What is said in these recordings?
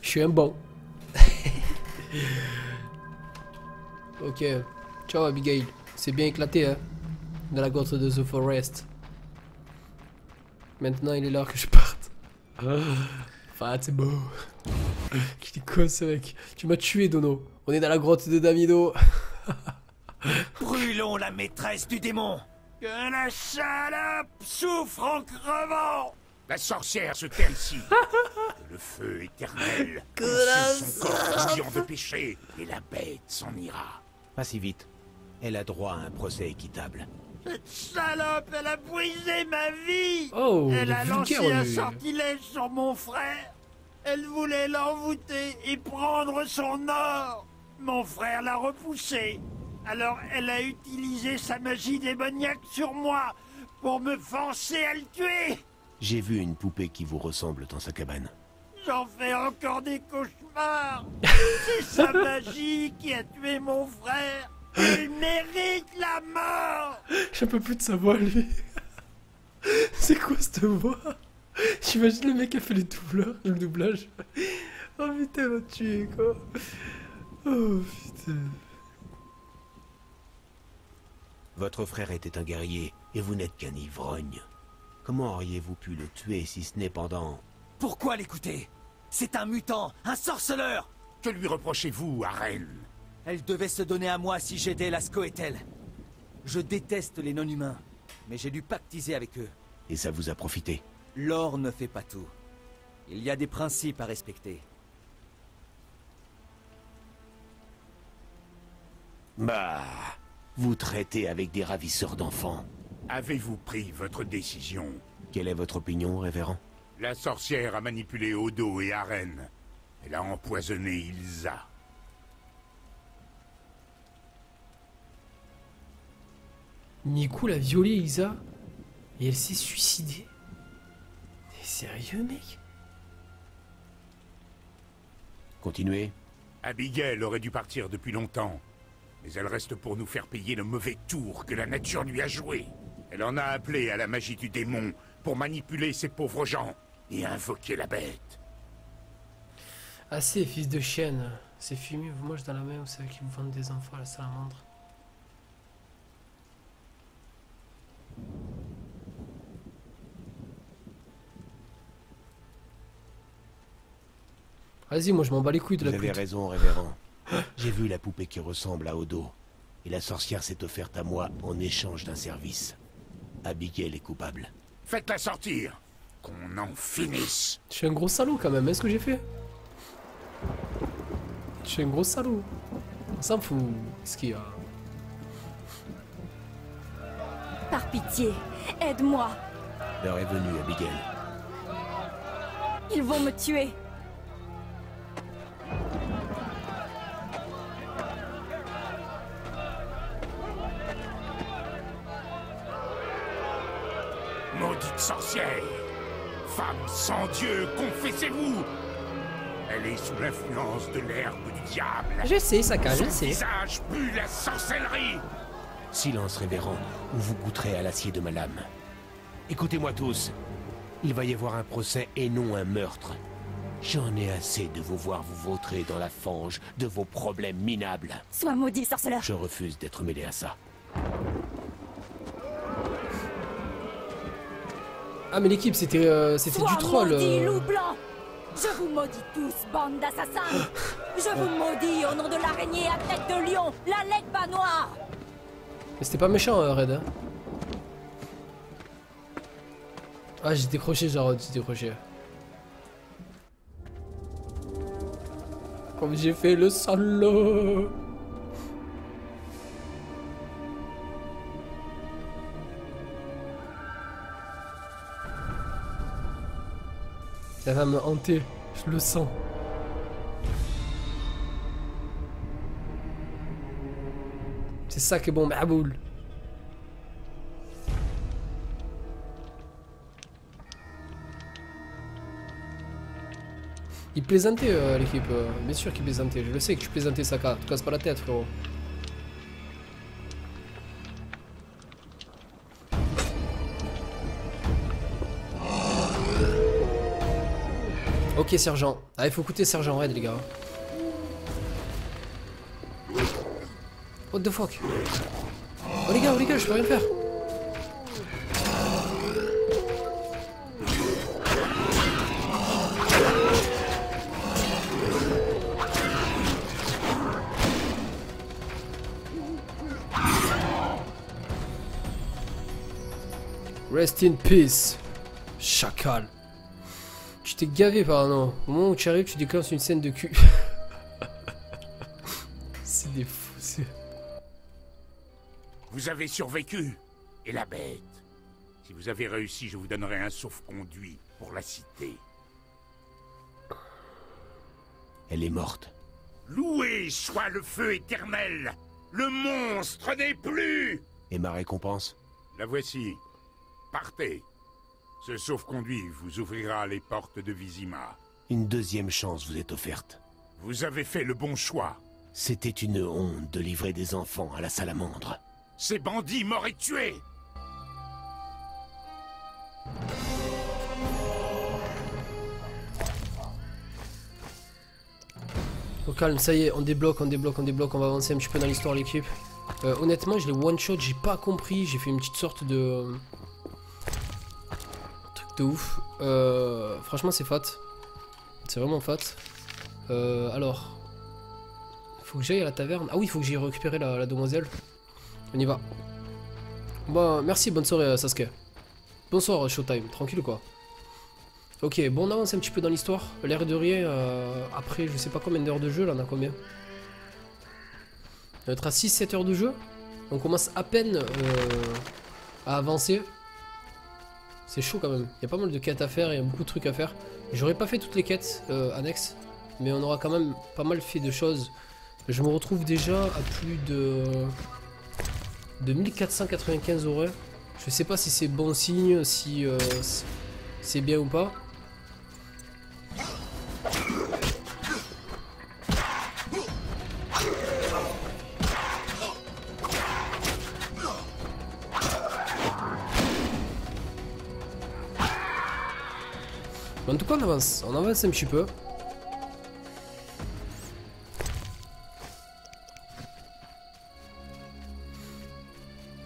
Je suis un bon. Ok. Ciao Abigail. C'est bien éclaté, hein. Dans la grotte de The Forest. Maintenant, il est l'heure que je parte. Enfin, c'est beau. Qu'il est con ce mec. Tu m'as tué, Dono. On est dans la grotte de Damido. Brûlons la maîtresse du démon. Que la salope souffre en crevant. La sorcière se tient ici. Que le feu éternel consume son corps bouillant de péché, et la bête s'en ira. Pas si vite. Elle a droit à un procès équitable. Cette salope, elle a brisé ma vie. Oh, Elle a lancé un lui. sortilège sur mon frère. Elle voulait l'envoûter et prendre son or. Mon frère l'a repoussé. Alors elle a utilisé sa magie démoniaque sur moi pour me forcer à le tuer. J'ai vu une poupée qui vous ressemble dans sa cabane. J'en fais encore des cauchemars. C'est sa magie qui a tué mon frère. Il mérite la mort. J'en peux plus de sa voix, lui. C'est quoi cette voix? J'imagine le mec qui a fait le doublage. Oh putain, il m'a tué, quoi. Oh putain. Votre frère était un guerrier, et vous n'êtes qu'un ivrogne. Comment auriez-vous pu le tuer si ce n'est pendant... Pourquoi l'écouter? C'est un mutant, un sorceleur. Que lui reprochez-vous, Arène? Elle devait se donner à moi si j'aidais la Scoétel. Je déteste les non-humains, mais j'ai dû pactiser avec eux. Et ça vous a profité? L'or ne fait pas tout. Il y a des principes à respecter. Bah... Vous traitez avec des ravisseurs d'enfants. Avez-vous pris votre décision? Quelle est votre opinion, révérend? La sorcière a manipulé Odo et Arène. Elle a empoisonné Ilsa. Nico l'a violée, Isa. Et elle s'est suicidée. T'es sérieux, mec? Continuez. Abigail aurait dû partir depuis longtemps. Mais elle reste pour nous faire payer le mauvais tour que la nature lui a joué. Elle en a appelé à la magie du démon pour manipuler ces pauvres gens et invoquer la bête. Assez, fils de chienne. C'est fumé, vous mangez dans la main, vous savez qu'ils vous vendent des enfants à la salamandre. Vas-y, moi je m'en bats les couilles de Vous la avez pute. raison, révérend. J'ai vu la poupée qui ressemble à Odo. Et la sorcière s'est offerte à moi en échange d'un service. Abigail est coupable. Faites-la sortir. Qu'on en finisse. Je suis un gros salaud quand même, est-ce que j'ai fait? Je suis un gros salaud. On s'en fout. Qu'est-ce qu'il y a? Par pitié, aide-moi. L'heure est venue, Abigail. Ils vont me tuer. Maudite sorcière! Femme sans Dieu, confessez-vous! Elle est sous l'influence de l'herbe du diable. Je sais, Saka, je Son sais. visage pue la sorcellerie! Silence, révérend, ou vous goûterez à l'acier de ma lame. Écoutez-moi tous. Il va y avoir un procès et non un meurtre. J'en ai assez de vous voir vous vautrer dans la fange de vos problèmes minables. Sois maudit, sorceleur. Je refuse d'être mêlé à ça. Ah mais l'équipe c'était Sois du troll. maudit, loup blanc. Je vous maudis tous, bande d'assassins. Je vous maudis au nom de l'araignée à tête de lion, la Legba noire. Mais c'était pas méchant, Red. Hein. Ah, j'ai décroché, Jarod, j'ai décroché. Comme j'ai fait le salaud. Ça va me hanter, je le sens. C'est ça qui est bon, Maboul. Il plaisantait l'équipe, bien sûr qu'il plaisantait, je le sais que je plaisantais Saka, te casse pas la tête frérot. Ok, sergent. Ah, il faut écouter sergent Red, les gars. What the fuck? Oh les gars, je peux rien faire. Rest in peace, chacal. Tu t'es gavé par un an. Au moment où tu arrives, tu déclenches une scène de cul. C'est des fous. Vous avez survécu. Et la bête. Si vous avez réussi, je vous donnerai un sauf-conduit pour la cité. Elle est morte. Loué soit le feu éternel. Le monstre n'est plus. Et ma récompense? La voici. Partez. Ce sauf-conduit vous ouvrira les portes de Vizima. Une deuxième chance vous est offerte. Vous avez fait le bon choix. C'était une honte de livrer des enfants à la salamandre. Ces bandits m'auraient tué. Au calme, ça y est, on débloque, on va avancer un petit peu dans l'histoire l'équipe. Honnêtement, je l'ai one shot, j'ai pas compris, j'ai fait une petite sorte de... truc de ouf. Franchement, c'est fat. C'est vraiment fat. Alors... Faut que j'aille à la taverne. Ah oui, il faut que j'aille récupérer la demoiselle. On y va. Bon, merci, bonne soirée Sasuke. Bonsoir Showtime, tranquille quoi. Ok, bon on avance un petit peu dans l'histoire. L'air de rien, après je sais pas combien d'heures de jeu, là on a combien? On va être à 6-7 heures de jeu. On commence à peine à avancer. C'est chaud quand même. Il y a pas mal de quêtes à faire, il y a beaucoup de trucs à faire. J'aurais pas fait toutes les quêtes annexes, mais on aura quand même pas mal fait de choses. Je me retrouve déjà à plus de 1495 euros. Je sais pas si c'est bon signe, si c'est bien ou pas. En tout cas on avance un petit peu.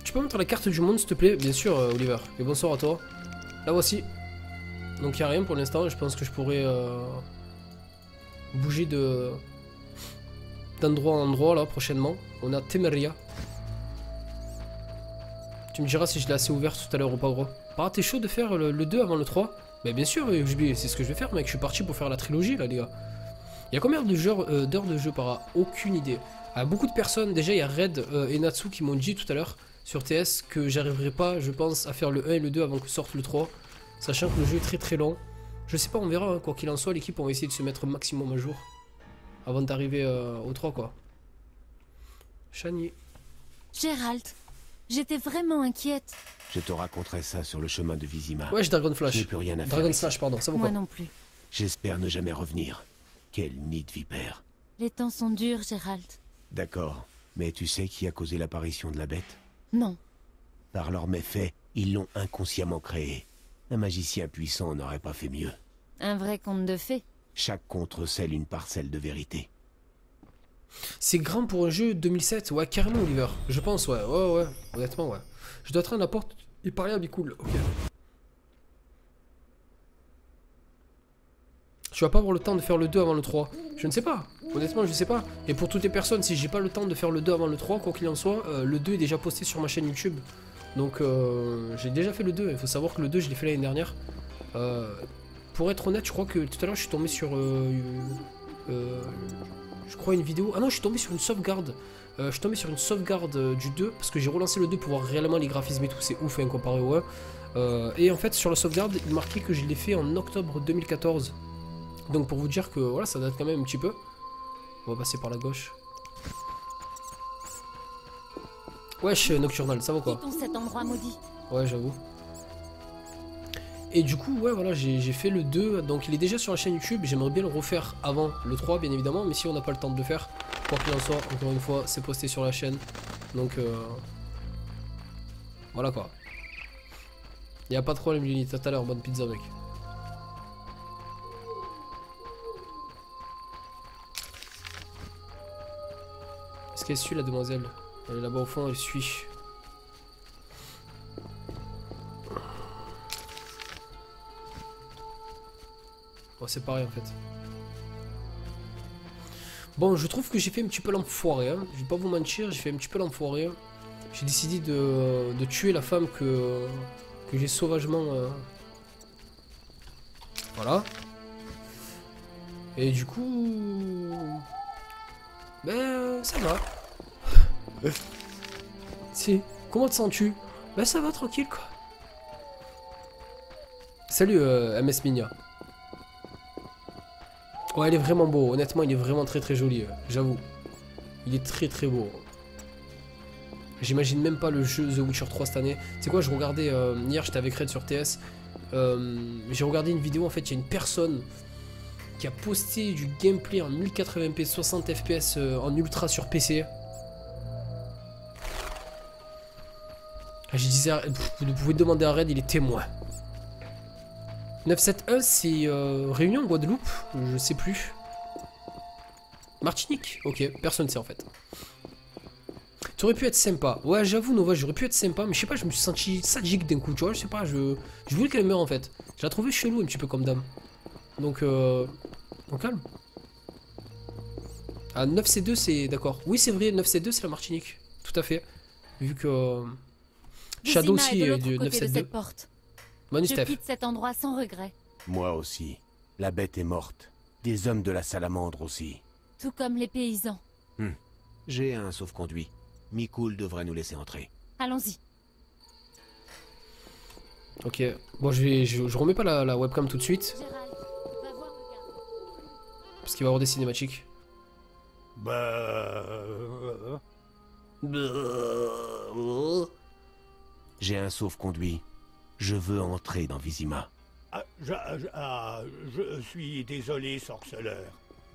Tu peux mettre la carte du monde s'il te plaît? Bien sûr Oliver, et bonsoir à toi. La voici. Donc il n'y a rien pour l'instant, je pense que je pourrais bouger d'endroit en endroit là prochainement. On a Temeria. Tu me diras si je l'ai assez ouvert tout à l'heure ou pas gros. Par t'es chaud de faire le 2 avant le 3? Bah bien sûr c'est ce que je vais faire mec, je suis parti pour faire la trilogie là les gars. Il y a combien d'heures de jeu par aucune idée. Beaucoup de personnes, déjà il y a Red et Natsu qui m'ont dit tout à l'heure sur TS que j'arriverai pas je pense à faire le 1 et le 2 avant que sorte le 3. Sachant que le jeu est très long. Je sais pas, on verra, hein, quoi qu'il en soit, l'équipe on va essayer de se mettre au maximum à jour. Avant d'arriver au 3 quoi. Shani. Gérald, j'étais vraiment inquiète. Je te raconterai ça sur le chemin de Vizima. Ouais, j'ai Dragon Flash. Je n'ai plus rien à faire. Dragon Slash, pardon, ça vaut Moi quoi? non plus. J'espère ne jamais revenir. Quel nid de vipère. Les temps sont durs, Gérald. D'accord. Mais tu sais qui a causé l'apparition de la bête? Non. Par leurs méfaits, ils l'ont inconsciemment créée. Un magicien puissant n'aurait pas fait mieux. Un vrai conte de fées. Chaque conte recèle une parcelle de vérité. C'est grand pour un jeu 2007, ouais, carrément Oliver. Je pense, ouais, honnêtement, ouais. Je dois être à la porte et parler à Bicool, ok. Tu vas pas avoir le temps de faire le 2 avant le 3. Je ne sais pas, honnêtement je sais pas. Et pour toutes les personnes, si j'ai pas le temps de faire le 2 avant le 3, quoi qu'il en soit, le 2 est déjà posté sur ma chaîne YouTube. Donc j'ai déjà fait le 2, il faut savoir que le 2 je l'ai fait l'année dernière. Pour être honnête, je crois que tout à l'heure je suis tombé sur je crois une vidéo. Ah non, je suis tombé sur une sauvegarde. Je suis tombé sur une sauvegarde du 2 parce que j'ai relancé le 2 pour voir réellement les graphismes et tout, c'est ouf hein, comparé au 1. Et en fait sur la sauvegarde, il marquait que je l'ai fait en octobre 2014. Donc pour vous dire que voilà, ça date quand même un petit peu. On va passer par la gauche. Wesh, Nocturnal, ça va quoi? Quittons cet endroit maudit. Ouais, j'avoue. Et du coup, ouais, voilà, j'ai fait le 2, donc il est déjà sur la chaîne YouTube. J'aimerais bien le refaire avant le 3, bien évidemment, mais si on n'a pas le temps de le faire, quoi qu'il en soit, encore une fois, c'est posté sur la chaîne. Donc, voilà quoi. Y a pas de problème, Lily, tout à l'heure, bonne pizza, mec. Est-ce qu'elle suit la demoiselle? Elle est là-bas au fond, elle suit. Bon, c'est pareil en fait. Bon, je trouve que j'ai fait un petit peu l'enfoiré. Hein. Je vais pas vous mentir, j'ai fait un petit peu l'enfoiré. J'ai décidé de tuer la femme que j'ai sauvagement... Voilà. Et du coup... Ben, ça va. Si, comment te sens-tu? Ben, ça va, tranquille, quoi. Salut, MS Minia. Ouais, il est vraiment beau. Honnêtement, il est vraiment très très joli, j'avoue. Il est très très beau. J'imagine même pas le jeu The Witcher 3 cette année. Tu sais quoi, je regardais... hier, j'étais avec Red sur TS. J'ai regardé une vidéo, en fait, il y a une personne qui a posté du gameplay en 1080p 60 fps en ultra sur PC. Je disais, vous pouvez demander à Red, il est témoin. 971, c'est Réunion, Guadeloupe, je sais plus. Martinique, ok, personne ne sait en fait. Tu aurais pu être sympa. Ouais, j'avoue, Nova, j'aurais pu être sympa, mais je sais pas, je me suis senti sadique d'un coup, tu vois, je sais pas, je voulais qu'elle meure en fait. Je la trouvais chelou un petit peu comme dame. Donc, on calme. Ah, 9C2, c'est d'accord. Oui, c'est vrai, 9C2, c'est la Martinique. Tout à fait. Vu que Shadow aussi est du 972. Bonne Je quitte cet endroit sans regret. Moi aussi. La bête est morte. Des hommes de la salamandre aussi. Tout comme les paysans. J'ai un sauf-conduit. Mikoul devrait nous laisser entrer. Allons-y. Ok. Bon, je remets pas la webcam tout de suite. Gérald, va voir le gars. Parce qu'il va y avoir des cinématiques. J'ai un sauf-conduit. Je veux entrer dans Vizima. Je suis désolé, sorceleur.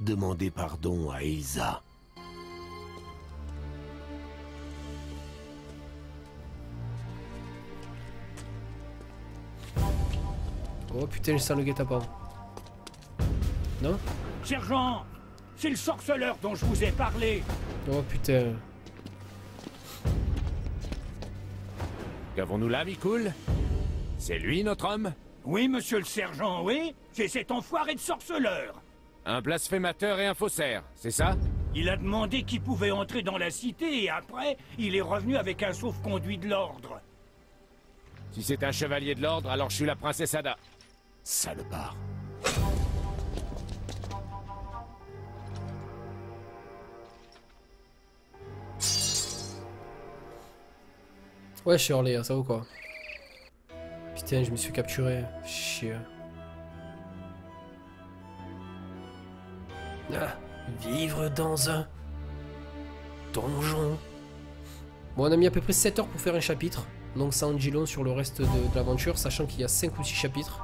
Demandez pardon à Elsa. Oh putain, je sens le guet-apens. Non? Sergent, c'est le sorceleur dont je vous ai parlé. Oh putain. Qu'avons-nous là, Mikoul? C'est lui, notre homme? Oui, monsieur le sergent, oui. C'est cet enfoiré de sorceleur. Un blasphémateur et un faussaire, c'est ça? Il a demandé qui pouvait entrer dans la cité et après, il est revenu avec un sauf-conduit de l'ordre. Si c'est un chevalier de l'ordre, alors je suis la princesse Ada. Salopard. Ouais, Shirley, ça vaut quoi? Putain, je me suis capturé. Chier. Ah, vivre dans un donjon. Bon, on a mis à peu près 7 heures pour faire un chapitre. Donc ça en dit long sur le reste de l'aventure, sachant qu'il y a 5 ou 6 chapitres.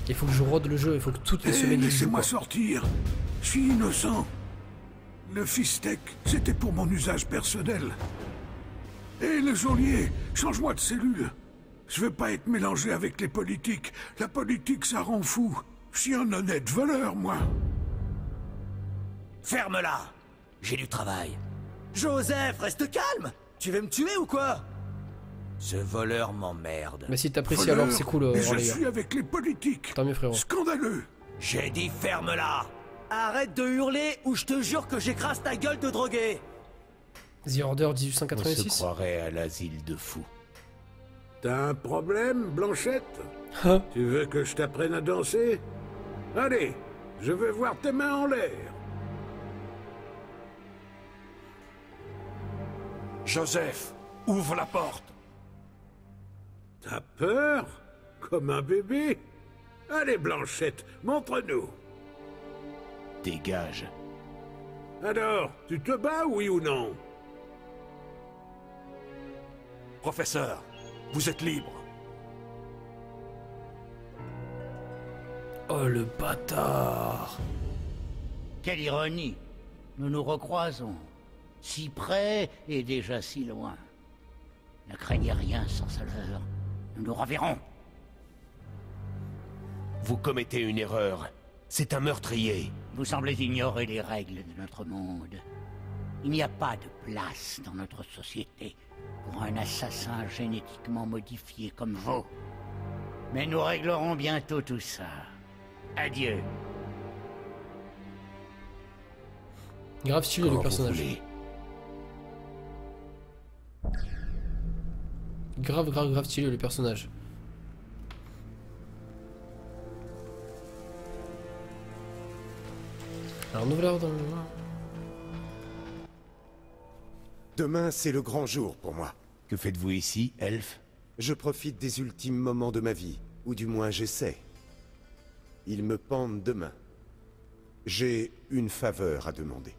Il faut que je rôde le jeu, il faut que toutes les semaines... Laissez-moi sortir. Je suis innocent. Le fistek, c'était pour mon usage personnel. Et le geôlier, change-moi de cellule. Je veux pas être mélangé avec les politiques. La politique, ça rend fou. Je suis un honnête voleur, moi. Ferme-la! J'ai du travail. Joseph, reste calme! Tu veux me tuer ou quoi? Ce voleur m'emmerde. Mais si t'apprécies Voleur, alors, c'est cool, mais je les gars. suis avec les politiques. Tant mieux, frérot. Scandaleux. J'ai dit ferme-la! Arrête de hurler ou je te jure que j'écrase ta gueule de drogué! The Order On se 1886. croirait à l'asile de fous. T'as un problème, Blanchette? Hein? Tu veux que je t'apprenne à danser? Allez, je veux voir tes mains en l'air. Joseph, ouvre la porte. T'as peur? Comme un bébé? Allez, Blanchette, montre-nous. Dégage. Alors, tu te bats, oui ou non? Professeur, vous êtes libre. Oh, le bâtard. Quelle ironie. Nous nous recroisons. Si près et déjà si loin. Ne craignez rien, sorceleur. Nous nous reverrons. Vous commettez une erreur. C'est un meurtrier. Vous semblez ignorer les règles de notre monde. Il n'y a pas de place dans notre société pour un assassin génétiquement modifié comme vous. Mais nous réglerons bientôt tout ça. Adieu. Grave stylé le Quand vous personnage. voulez. Grave stylé le personnage. Alors nouvel ordre dans le... Demain, c'est le grand jour pour moi. Que faites-vous ici, elfe? Je profite des ultimes moments de ma vie, ou du moins j'essaie. Ils me pendent demain. J'ai une faveur à demander.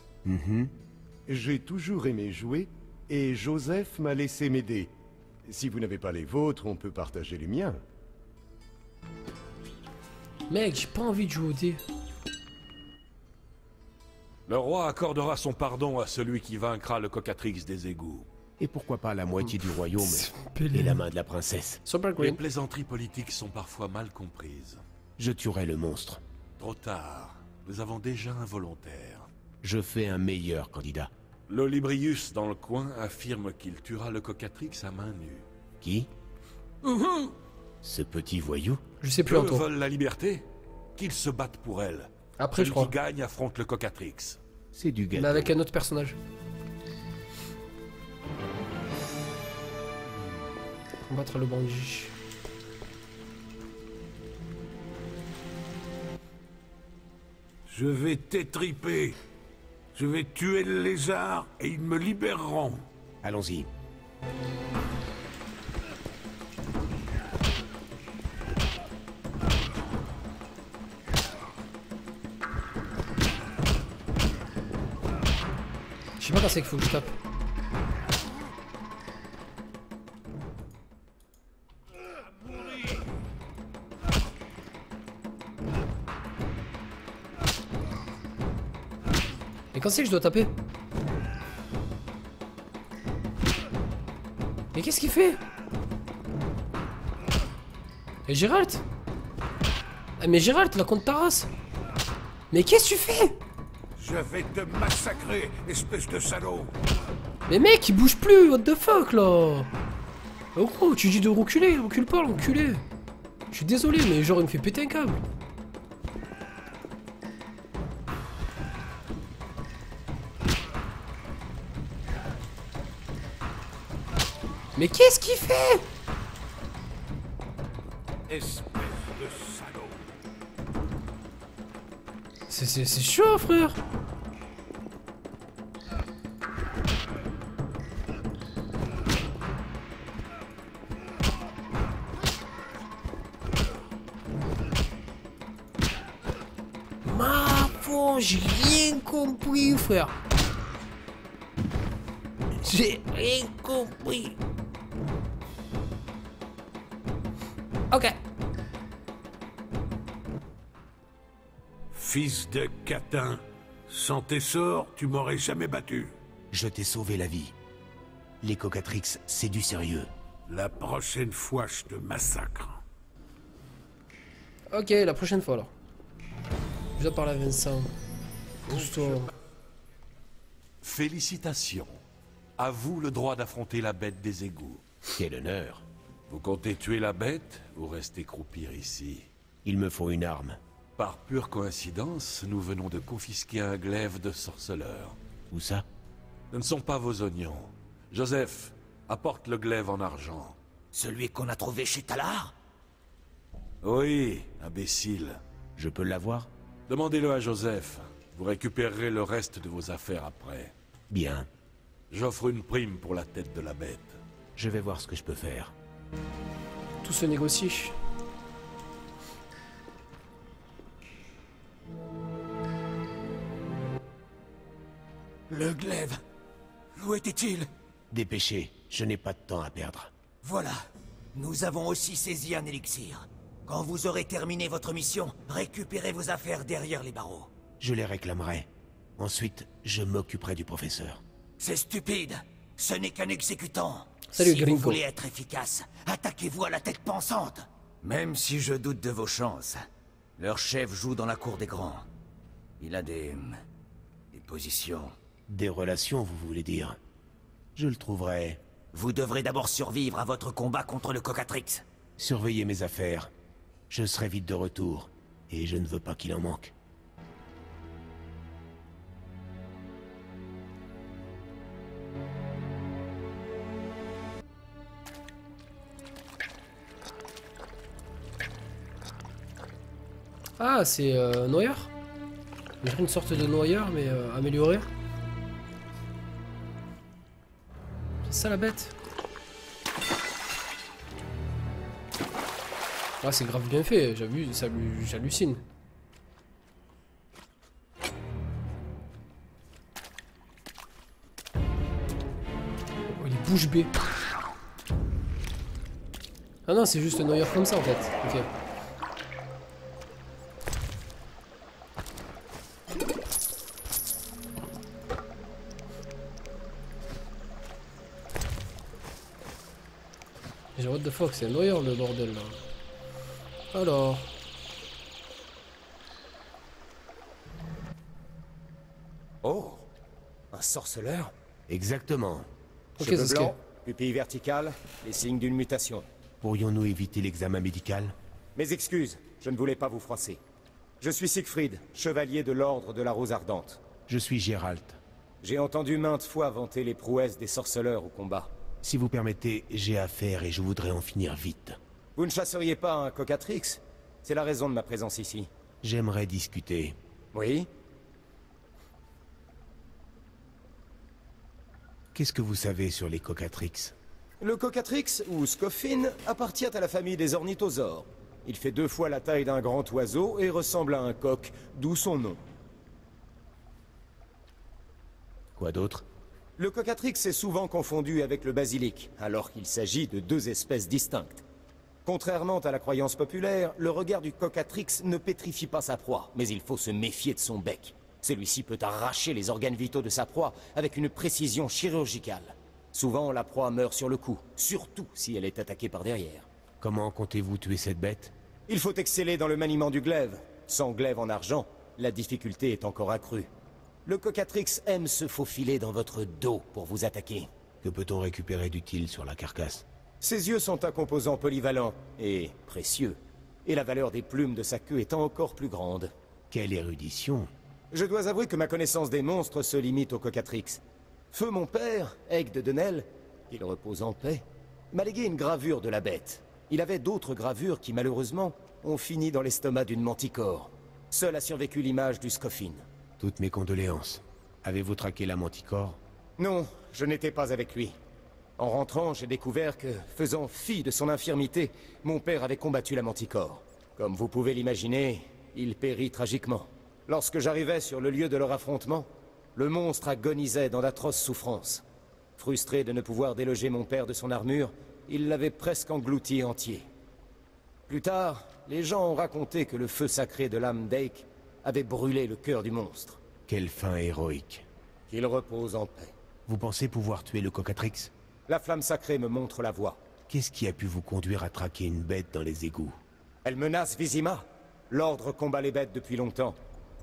J'ai toujours aimé jouer, et Joseph m'a laissé m'aider. Si vous n'avez pas les vôtres, on peut partager les miens. Mec, j'ai pas envie de jouer au dé. Le roi accordera son pardon à celui qui vaincra le cocatrix des égouts. Et pourquoi pas la moitié du royaume Pelé. et la main de la princesse? Super Les Green. plaisanteries politiques sont parfois mal comprises. Je tuerai le monstre. Trop tard, nous avons déjà un volontaire. Je fais un meilleur candidat. L'Olibrius dans le coin affirme qu'il tuera le cocatrix à main nue. Qui? Ce petit voyou? Je sais plus Eux en tout. veulent la liberté, qu'ils se battent pour elle. Après, je Celui crois. qui gagne affronte le cocatrix. C'est du gâteau. Mais avec un autre personnage. Combattre le bandit. Je vais t'étriper. Je vais tuer le lézard et ils me libéreront. Allons-y. Je sais pas quand c'est qu'il faut que je tape. Mais quand c'est que je dois taper? Mais qu'est-ce qu'il fait? Et Gérald? Ah mais Gérald, la contre ta race. Mais qu'est-ce que tu fais? Je vais te massacrer, espèce de salaud. Mais mec, il bouge plus, what the fuck là? Oh gros, tu dis de reculer, recule pas l'enculé. Je suis désolé, mais genre il me fait péter un câble. Mais qu'est-ce qu'il fait? Espèce de salaud. C'est chaud frère. Ma foi, j'ai rien compris frère. J'ai rien compris. Ok. Fils de catin. Sans tes sorts, tu m'aurais jamais battu. Je t'ai sauvé la vie. Les cocatrix, c'est du sérieux. La prochaine fois, je te massacre. Ok, la prochaine fois alors. Je dois parler à Vincent. Pousse-toi. Félicitations. À vous le droit d'affronter la bête des égouts. Quel honneur. Vous comptez tuer la bête ou rester croupir ici? Il me faut une arme. Par pure coïncidence, nous venons de confisquer un glaive de sorceleur. Où ça? Ce ne sont pas vos oignons. Joseph, apporte le glaive en argent. Celui qu'on a trouvé chez Talar? Oui, imbécile. Je peux l'avoir? Demandez-le à Joseph. Vous récupérerez le reste de vos affaires après. Bien. J'offre une prime pour la tête de la bête. Je vais voir ce que je peux faire. Tout se négocie. Le glaive. Où était-il? Dépêchez, je n'ai pas de temps à perdre. Voilà. Nous avons aussi saisi un élixir. Quand vous aurez terminé votre mission, récupérez vos affaires derrière les barreaux. Je les réclamerai. Ensuite, je m'occuperai du professeur. C'est stupide. Ce n'est qu'un exécutant. Salut, si Gringo. vous voulez être efficace, attaquez-vous à la tête pensante. Même si je doute de vos chances, leur chef joue dans la cour des grands. Il a des positions Des relations, vous voulez dire? Je le trouverai. Vous devrez d'abord survivre à votre combat contre le Cocatrix. Surveillez mes affaires. Je serai vite de retour, et je ne veux pas qu'il en manque. Ah, c'est noyeur. On dirait une sorte de noyeur, mais amélioré. C'est ça la bête. Ah, c'est grave bien fait, j'hallucine. Oh, il est bouche bée. Ah non, c'est juste un noyeur comme ça en fait. Ok. What the fuck, c'est un noyeur le bordel là. Alors. Oh, un sorceleur? Exactement. Ok, Cheveux c'est blancs, pupille verticale, les signes d'une mutation. Pourrions-nous éviter l'examen médical? Mes excuses, je ne voulais pas vous froisser. Je suis Siegfried, chevalier de l'Ordre de la Rose Ardente. Je suis Gérald. J'ai entendu maintes fois vanter les prouesses des sorceleurs au combat. Si vous permettez, j'ai affaire et je voudrais en finir vite. Vous ne chasseriez pas un Cocatrix? C'est la raison de ma présence ici. J'aimerais discuter. Oui? Qu'est-ce que vous savez sur les Cocatrix? Le Cocatrix, ou Scoffin, appartient à la famille des ornithosaures. Il fait 2 fois la taille d'un grand oiseau et ressemble à un coq, d'où son nom. Quoi d'autre? Le Cocatrix est souvent confondu avec le basilic, alors qu'il s'agit de 2 espèces distinctes. Contrairement à la croyance populaire, le regard du Cocatrix ne pétrifie pas sa proie, mais il faut se méfier de son bec. Celui-ci peut arracher les organes vitaux de sa proie avec une précision chirurgicale. Souvent, la proie meurt sur le coup, surtout si elle est attaquée par derrière. Comment comptez-vous tuer cette bête? Il faut exceller dans le maniement du glaive. Sans glaive en argent, la difficulté est encore accrue. Le Cocatrix aime se faufiler dans votre dos pour vous attaquer. Que peut-on récupérer d'utile sur la carcasse? Ses yeux sont un composant polyvalent et précieux. Et la valeur des plumes de sa queue est encore plus grande. Quelle érudition! Je dois avouer que ma connaissance des monstres se limite au Cocatrix. Feu mon père, Aigues de Denel, qu'il repose en paix, m'a légué une gravure de la bête. Il avait d'autres gravures qui, malheureusement, ont fini dans l'estomac d'une manticore. Seule a survécu l'image du Scoffin. Toutes mes condoléances. Avez-vous traqué la manticore? Non, je n'étais pas avec lui. En rentrant, j'ai découvert que, faisant fi de son infirmité, mon père avait combattu la manticore. Comme vous pouvez l'imaginer, il périt tragiquement. Lorsque j'arrivais sur le lieu de leur affrontement, le monstre agonisait dans d'atroces souffrances. Frustré de ne pouvoir déloger mon père de son armure, il l'avait presque englouti entier. Plus tard, les gens ont raconté que le feu sacré de l'âme d'Eik avait brûlé le cœur du monstre. Quelle fin héroïque. Qu'il repose en paix. Vous pensez pouvoir tuer le Cocatrix? La flamme sacrée me montre la voie. Qu'est-ce qui a pu vous conduire à traquer une bête dans les égouts? Elle menace Vizima. L'ordre combat les bêtes depuis longtemps,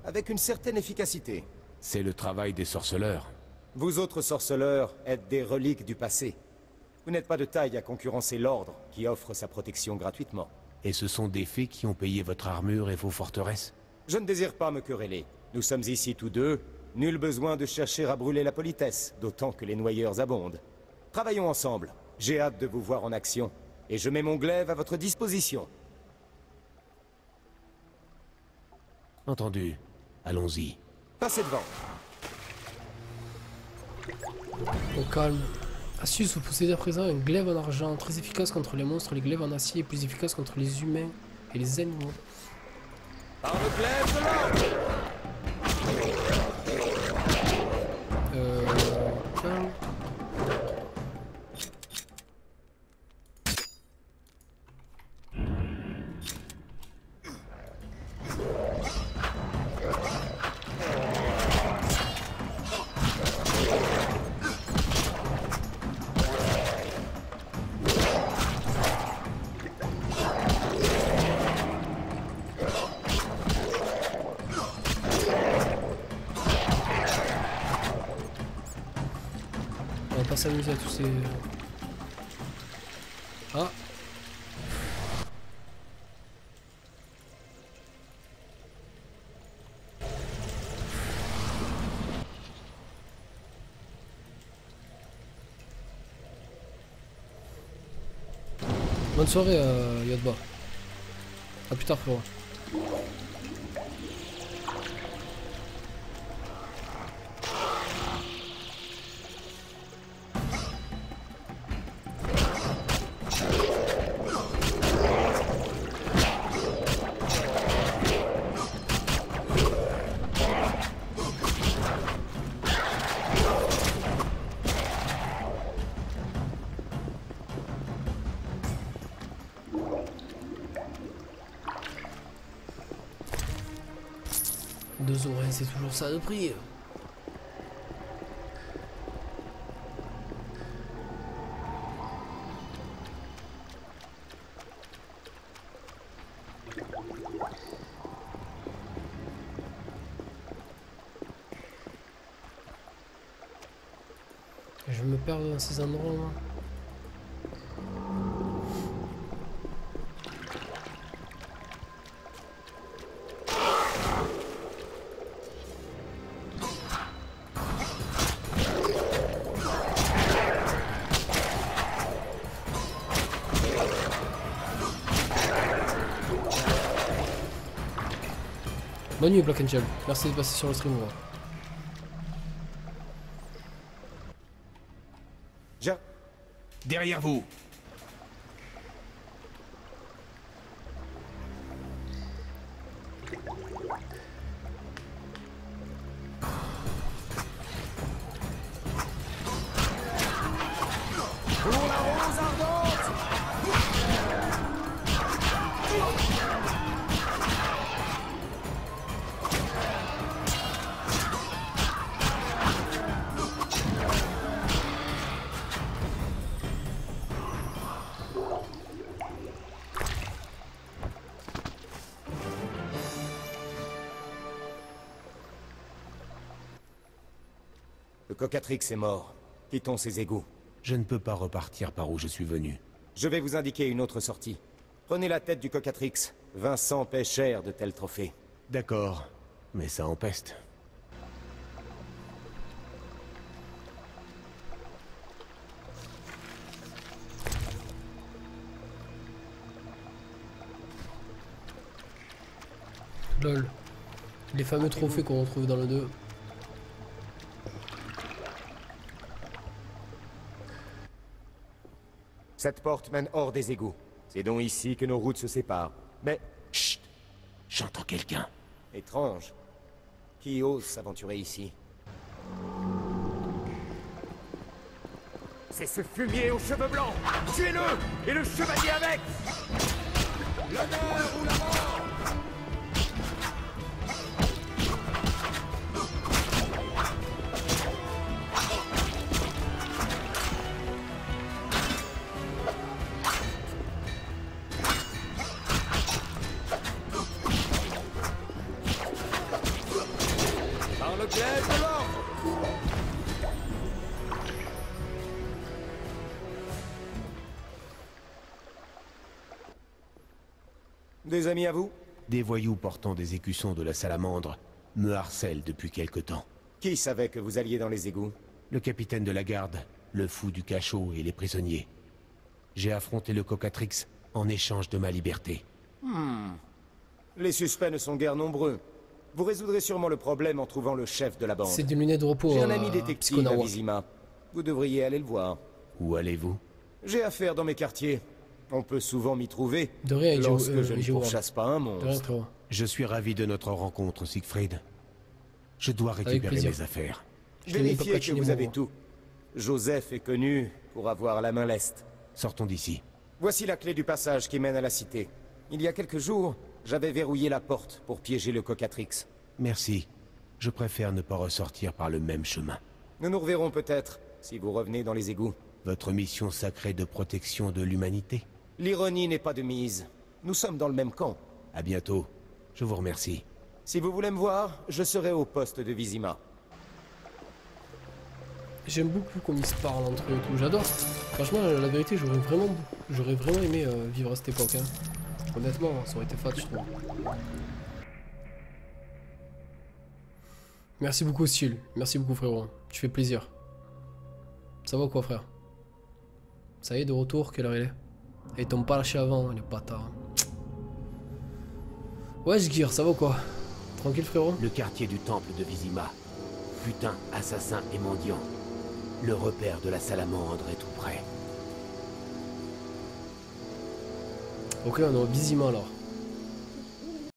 avec une certaine efficacité. C'est le travail des sorceleurs. Vous autres sorceleurs êtes des reliques du passé. Vous n'êtes pas de taille à concurrencer l'ordre, qui offre sa protection gratuitement. Et ce sont des fées qui ont payé votre armure et vos forteresses? Je ne désire pas me quereller. Nous sommes ici tous deux. Nul besoin de chercher à brûler la politesse, d'autant que les noyeurs abondent. Travaillons ensemble. J'ai hâte de vous voir en action. Et je mets mon glaive à votre disposition. Entendu. Allons-y. Passez devant. Au calme. Astuce, vous possédez à présent un glaive en argent, très efficace contre les monstres. Les glaives en acier est plus efficace contre les humains et les animaux. Par le glaive de l'ordre. Calme. s'amuser à tous ces... Ah. Bonne soirée Yodba. A plus tard frérot. Deux oreilles, c'est toujours ça de prix. Je me perds dans ces endroits là. Bonne nuit Black Angel, merci de passer sur le stream. Derrière vous. Pour la rose ardente. Le Cocatrix est mort. Quittons ces égouts. Je ne peux pas repartir par où je suis venu. Je vais vous indiquer une autre sortie. Prenez la tête du Cocatrix. Vincent paie cher de tels trophées. D'accord, mais ça empeste. Lol. Les fameux trophées qu'on retrouve dans le 2. Cette porte mène hors des égouts. C'est donc ici que nos routes se séparent. Mais... Chut! J'entends quelqu'un. Étrange. Qui ose s'aventurer ici? C'est ce fumier aux cheveux blancs! Tuez-le! Et le chevalier avec! L'honneur ou la mort! Des amis à vous? Des voyous portant des écussons de la salamandre me harcèlent depuis quelque temps. Qui savait que vous alliez dans les égouts? Le capitaine de la garde, le fou du cachot et les prisonniers. J'ai affronté le Cocatrix en échange de ma liberté. Les suspects ne sont guère nombreux. Vous résoudrez sûrement le problème en trouvant le chef de la bande. C'est des lunettes de repos. J'ai un ami détective à Vizima. Vous devriez aller le voir. Où allez-vous? J'ai affaire dans mes quartiers. On peut souvent m'y trouver. De rien, lorsque je ne pourchasse pas un monstre. Je suis ravi de notre rencontre, Siegfried. Je dois récupérer mes affaires. Vérifiez que vous avez tout. Joseph est connu pour avoir la main leste. Sortons d'ici. Voici la clé du passage qui mène à la cité. Il y a quelques jours, j'avais verrouillé la porte pour piéger le Cocatrix. Merci. Je préfère ne pas ressortir par le même chemin. Nous nous reverrons peut-être, si vous revenez dans les égouts. Votre mission sacrée de protection de l'humanité? L'ironie n'est pas de mise. Nous sommes dans le même camp. À bientôt. Je vous remercie. Si vous voulez me voir, je serai au poste de Vizima. j'aime beaucoup comme ils se parlent entre eux et tout. J'adore. Franchement, la vérité, j'aurais vraiment aimé vivre à cette époque. Hein. Honnêtement, ça aurait été fat, je trouve. Merci beaucoup, Style. Merci beaucoup, frérot. Tu fais plaisir. Ça va quoi, frère? Ça y est, de retour, quelle heure il est? Et ils t'ont pas lâché avant, les bâtards. Ouais, Gear, ça va quoi? Tranquille, frérot? Le quartier du temple de Vizima. Putain, assassin et mendiant. Le repère de la salamandre est tout près. Ok, on est au Vizima alors.